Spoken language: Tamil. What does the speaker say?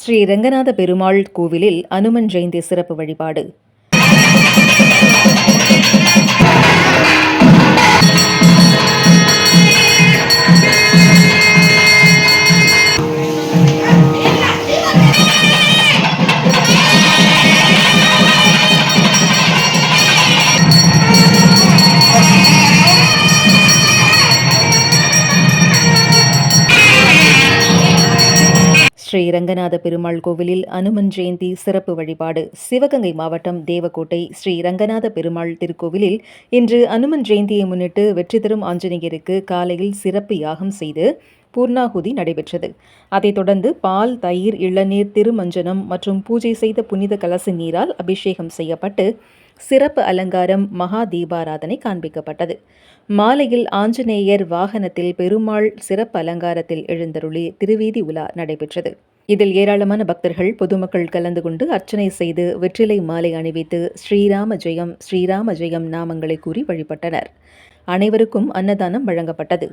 ஸ்ரீ ரங்கநாத பெருமாள் கோவிலில் அனுமன் ஜெயந்தி சிறப்பு வழிபாடு. ஸ்ரீ ரங்கநாத பெருமாள் கோவிலில் அனுமன் ஜெயந்தி சிறப்பு வழிபாடு. சிவகங்கை மாவட்டம் தேவக்கோட்டை ஸ்ரீ ரங்கநாத பெருமாள் திருக்கோவிலில் இன்று அனுமன் ஜெயந்தியை முன்னிட்டு வெற்றி தரும் ஆஞ்சநேயருக்கு காலையில் சிறப்பு யாகம் செய்து பூர்ணாகுதி நடைபெற்றது. அதைத் தொடர்ந்து பால், தயிர், இளநீர், திருமஞ்சனம் மற்றும் பூஜை செய்த புனித கலச நீரால் அபிஷேகம் செய்யப்பட்டு சிறப்பு அலங்காரம், மகா தீபாராதனை காண்பிக்கப்பட்டது. மாலையில் ஆஞ்சநேயர் வாகனத்தில் பெருமாள் சிறப்பு அலங்காரத்தில் எழுந்தருளி திருவீதி உலா நடைபெற்றது. இதில் ஏராளமான பக்தர்கள், பொதுமக்கள் கலந்து கொண்டு அர்ச்சனை செய்து வெற்றிலை மாலை அணிவித்து ஸ்ரீராம ஜெயம் ஸ்ரீராம ஜெயம் நாமங்களை கூறி வழிபட்டனர். அனைவருக்கும் அன்னதானம் வழங்கப்பட்டது.